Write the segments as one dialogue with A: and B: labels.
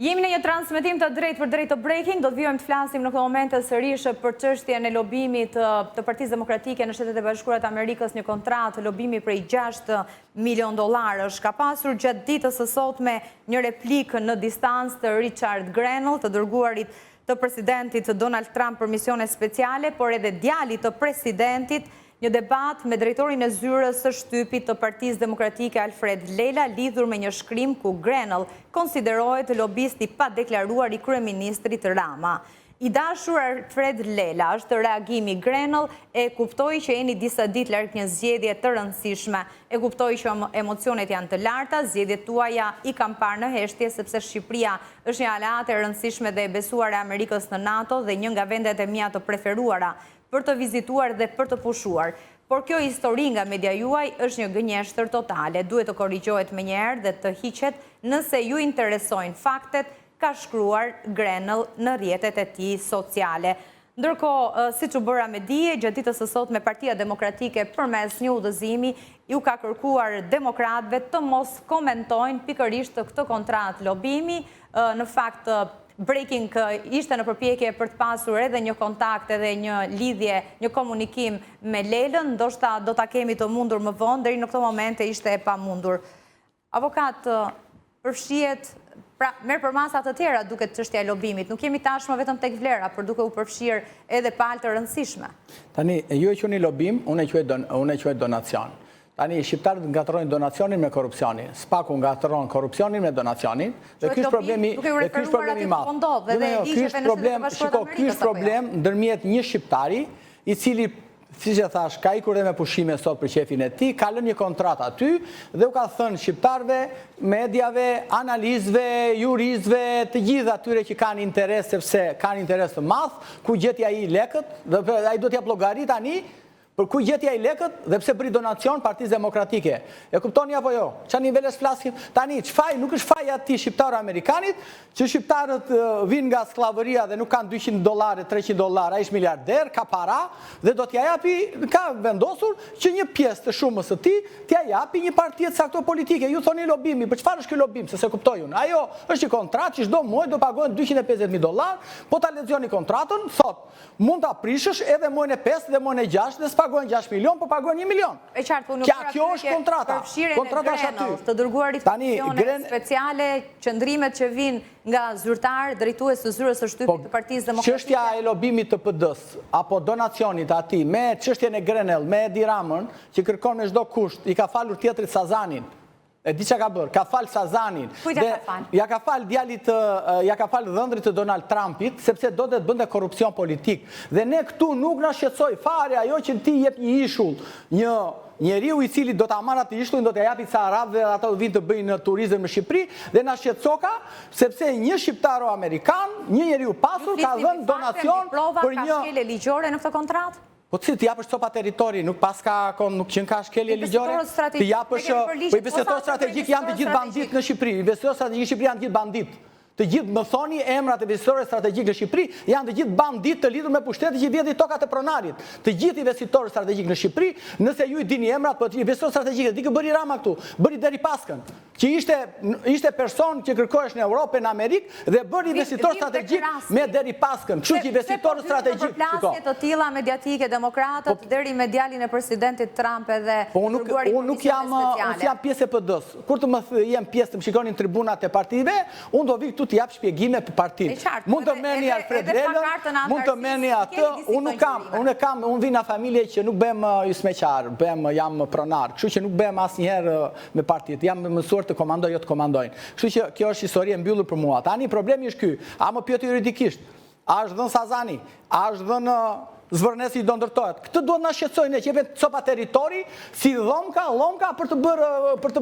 A: Jemi në një transmetim të drejt për drejt të breaking, do të vijojmë të flasim në këtë moment sërish për çështjen e lobimit të Partisë Demokratike në Shtetet e Bashkuara të Amerikës, një kontratë lobimi prej $6 milion. Ka pasur gjatë ditës së sotme një replikë në distancë të Richard Grenell, të dërguarit të presidentit Donald Trump për misione speciale, por edhe djalit të presidentit, një debat me drejtorin e zyrës së shtypit të Partisë Demokratike Alfred Lela lidhur me një shkrim ku Grenell konsiderohet lobist i padeklaruar i kryeministrit Rama. I dashur Alfred Lela është reagimi Grenell, e kuptoi që jeni disa ditë larg një zgjedhje të rëndësishme. E kuptoi që emocionet janë të larta, zgjedhjet tuaja i kam parë në heshtje sepse Shqipëria është një aleate e rëndësishme dhe e besuar e Amerikës në NATO dhe një nga vendet e mia të preferuara për të vizituar dhe për të pushuar. Por kjo histori nga media juaj është një gënjeshtër totale. Duhet të korrigjohet menjëherë dhe të hiqet nëse ju interesojnë faktet, ka shkruar Grenell në rrjetet e tij sociale. Ndërkohë, siç u bëra me dije, gjatë ditës së sotme Partia Demokratike përmes një udhëzimi ju ka kërkuar demokratëve të mos komentojnë pikërisht këtë kontratë lobimi. Në fakt, breaking ishte në përpjekje për të pasur edhe një kontakt edhe një lidhje, një komunikim me Lelën, ndoshta do ta kemi të mundur më vonë, deri në këtë moment ishte e pamundur. Avokat, përfshihet, pra merr për masa të tjera duket çështja e lobimit. Nuk jemi tashmë vetëm tek vlera, por duke u përfshirë edhe palë të rëndësishme.
B: Tani, ju e quajni lobim, unë e quaj donacion. Tani, shqiptarët ngatrojnë donacionin me korupcionin, Spaku ngatron korupcionin me donacionin, dhe ky është problemi i madh. Ky është problem ndërmjet një shqiptari, i cili, siç e thash, ka ikur dhe me pushime sot për qefin e tij, ka lënë një kontratë aty dhe u ka thënë shqiptarëve, mediave, analistëve, juristëve, të gjithë atyre që kanë interes, sepse kanë interes të madh, ku gjeti ai lekët, dhe ai do t'jap llogari tani. Për ku gjeti ai lekët dhe pse bëri donacion Partisë Demokratike. E kuptoni apo jo? Çfarë niveles flasim? Tani, çfarë nuk është faja e shqiptar amerikanit, që shqiptarët vinë nga skllavëria dhe nuk kanë $200, $300, ai është miliarder, ka para dhe do t'ja japi, ka vendosur që një pjesë të shumës së tij t'ja japi një parti të caktuar politike. Ju thoni lobimi, për çfarë është ky lobim? Se kuptoj unë. Ajo është një kontratë që çdo muaj do pagohen $250,000, po ta lexoni kontratën, thotë mund ta prishësh edhe muajin e 5 dhe muajin e 6 dhe pagohen 6 milion, po pagohen 1 milion. Kjo është kontrata. Kontrata është aty.
A: Të dërguarit misione speciale, qëndrimet që vinë nga zyrtar, drejtues të zyrës së shtypit të Partisë Demokratike.
B: Çështja e lobimit të PD-s apo donacionit atij me çështjen e Grenell, me Edi Ramën, që kërkon me çdo kusht, i ka falur tjetrit Sazanin. E di që ka bërë, ka falë Sazanin. Ja ka falë djalit, ja ka falë dhëndrit të Donald Trumpit, sepse do të bënde korupcion politik. Dhe ne këtu nuk na shqetësoj fare ajo që ti jep një ishull, një njeriu i cili do ta marrë atë ishullin, do t'a japi ca arabëve dhe ata do vinë të bëjnë turizëm në Shqipëri, dhe na shqetësoka sepse një shqiptar amerikan, një njeriu pasur ka dhënë donacion për një
A: ka shkelje ligjore në këtë kontratë.
B: Po ti japësh copa territori, nuk qenë ka shkelje ligjore, ti japësh, po investitor strategjik janë të gjithë bandit në Shqipëri, investitor strategjik në Shqipëri janë të gjithë bandit. Të gjithë më thoni emrat e investitorëve strategjik në Shqipëri janë të gjithë bandit të lidhur me pushtetin që vjedhin tokat e pronarit. Të gjithë investitorët strategjik në Shqipëri, nëse ju i dini emrat, po investitor strategjik, di që bëri Rama këtu, bëri Deripaskën, që ishte person që kërkohesh në Europë, në Amerikë dhe bëri investitor strategjik me Deripaskën. Kështu që investitorët strategjik.
A: Përplasje të tilla mediatike demokratët deri me djalin e presidentit Trump edhe
B: unë nuk jam pjesë e PD-s. Kur të më jem pjesë të më shikonin tribunat e partive, unë do vi këtu të jap shpjegime për partinë. Mund të merrni Alfred Lelën, mund të merrni atë, unë vi nga familje që nuk bëhem ysmeqar, jam pronar, kështu që nuk bëhem asnjëherë me partitë, jam mësuar të komandoj, jo të komandojnë. Kështu që kjo është histori e mbyllur për mua. Tani problemi është ky, a më pyet juridikisht, a është dhënë Sazani, a është dhënë Zvërnesi do ndërtohet. Këtë duhet na shqetësojnë, që jepet copa territori, si lomka për të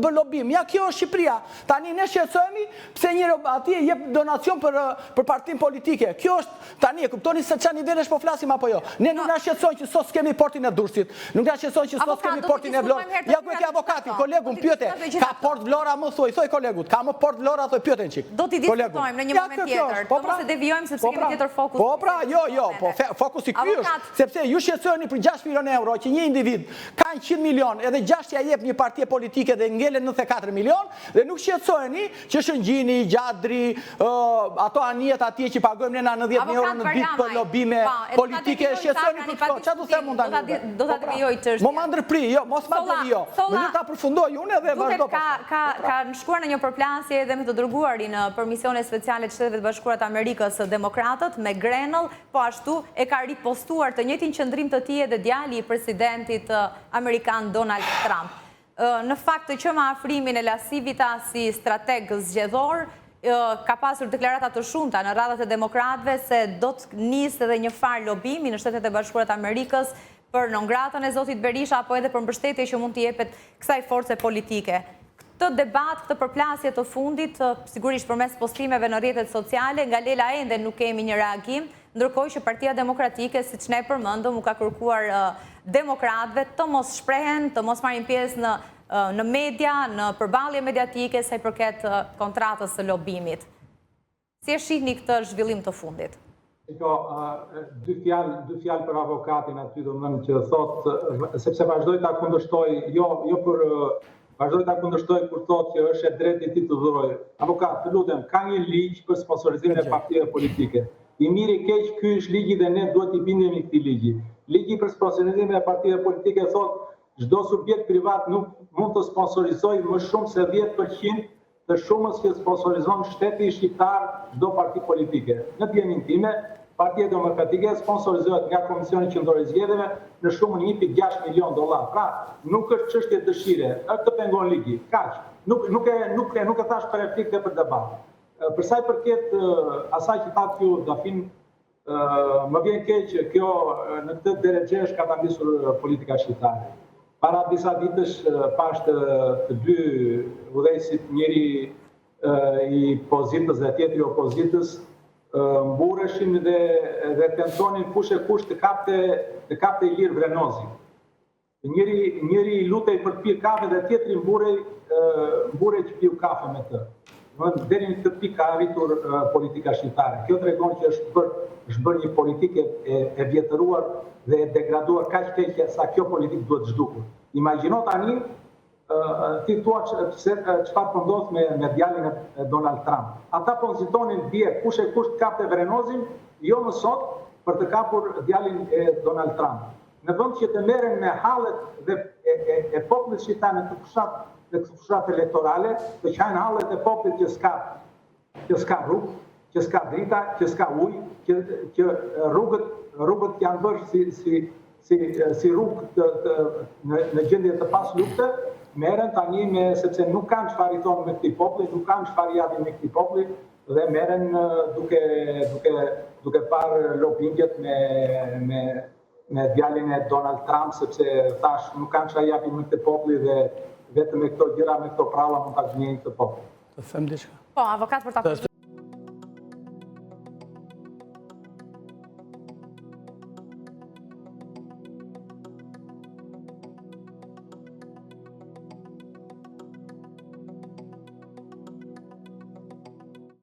B: bërë lobim. Ja, kjo është Shqipëria. Tani ne shqetësohemi pse njëri atje jep donacion për partinë politike. Kjo është tani e kuptoni se çfarë nivelesh po flasim apo jo. Ne nuk na shqetësojnë që sot skemi portin e Durrësit. Nuk na shqetësojnë që sot skemi portin e Vlorës. Ja ku e ke avokati, kolegu më pyete, ka port Vlora më thoj kolegut, ka më port Vlora thoj pyeten çik.
A: Do t'i diskutojmë në një moment tjetër. Do mos e devijojmë sepse kemi tjetër fokus.
B: Po pra, jo, po fokusi ky është. sepse ju shqetësoni për 6 milion euro që një individ ka 100 milion edhe 6 ja jep një partie politike dhe ngele 94 milion dhe nuk shqetësoni që Shëngjini, Gjadri, ato anijet atje që pagojmë ne 90 euro në ditë për lobime politike, shqetësoni për këto. Çfarë do të them unë tani?
A: Do ta devijoj çështjen.
B: Mo ma ndërpri, jo, mos ma devijo. Më ta përfundoj unë edhe vazhdo.
A: Ka shkuar në një përplasje edhe me të dërguarin për misione speciale të Shtetet Bashkuara të Amerikës Demokratët me Grenell, po ashtu e ka ripostuar të njëjtin qëndrim të tij edhe djali i presidentit amerikan Donald Trump. Në fakt që me afrimin e La Civita si strateg zgjedhor, ka pasur deklarata të shumta në radhët e demokratëve se do të nisë edhe një farë lobimi në Shtetet e Bashkuara të Amerikës për nëngratën e zotit Berisha apo edhe për mbështetje që mund të jepet kësaj force politike. Këtë debat, këtë përplasje të fundit, sigurisht përmes postimeve në rrjetet sociale, nga Lela ende nuk kemi një reagim, ndërkohë që Partia Demokratike, siç ne përmendëm, u ka kërkuar demokratëve të mos shprehen, të mos marrin pjesë në media, në përballje mediatike sa i përket kontratës së lobimit. Si e shihni këtë zhvillim të fundit?
C: Dy fjalë për avokatin aty domethënë që thotë sepse vazhdoi ta kundërshtoj, vazhdoi ta kundërshtoj kur thotë që është e drejtë i tij të dhurojë. Avokat, të lutem, ka një ligj për sponsorizimin e partive politike. I miri i keq ky është ligji dhe ne duhet i bindemi këtij ligji. Ligji për sponsorizimin e partive politike thotë çdo subjekt privat nuk mund të sponsorizojë më shumë se 10% të shumës që sponsorizon shteti shqiptar çdo parti politike. Në dijenin time, Partia Demokratike sponsorizohet nga Komisioni Qendror i Zgjedhjeve në shumën $1.6 milion. Pra, nuk është çështje dëshire, të pengon ligji. Kaq. Nuk e thash për efekte për debat. Për sa i përket asaj që thatë ju Dafin, më vjen keq kjo në këtë derexhesh ka ta nisur politika shqiptare. Para disa ditësh pash të dy udhëheqësit, njëri i pozitës dhe tjetri i opozitës, mbureshin dhe tentonin kush e kush të kapte Ilir Vrenozi. Njëri i lutej për të pirë kafe dhe tjetri mburej që piu kafe me të. Deri në këtë pikë ka arritur politika shqiptare. Kjo tregon që është bërë një politikë e vjetëruar dhe e degraduar kaq keq sa kjo politikë duhet zhdukur. Imagjino tani ti thua çfarë po ndodh me djalin e Donald Trump. Ata po nxitonin dje kush e kush të kapte Vrenozin, jo më sot për të kapur djalin e Donald Trump. Në vend që të merren me hallet e popullit shqiptar në këtë fushat elektorale, të qajnë hallet e popullit që s'ka rrugë, që s'ka drita, që s'ka ujë, që rrugët janë bërë si rrugë në gjendje të pas lufte, merren tani sepse nuk kanë çfarë i thonë me këtij populli, nuk kanë çfarë japin me këtij populli dhe merren duke parë lobingjet me djalin e Donald Trump sepse thash nuk kanë çfarë japin me këtë populli dhe vetëm me këto gjëra, me këto pralla mund ta gënjejnë këtë popull.
B: Të them diçka.
A: Po, avokat për ta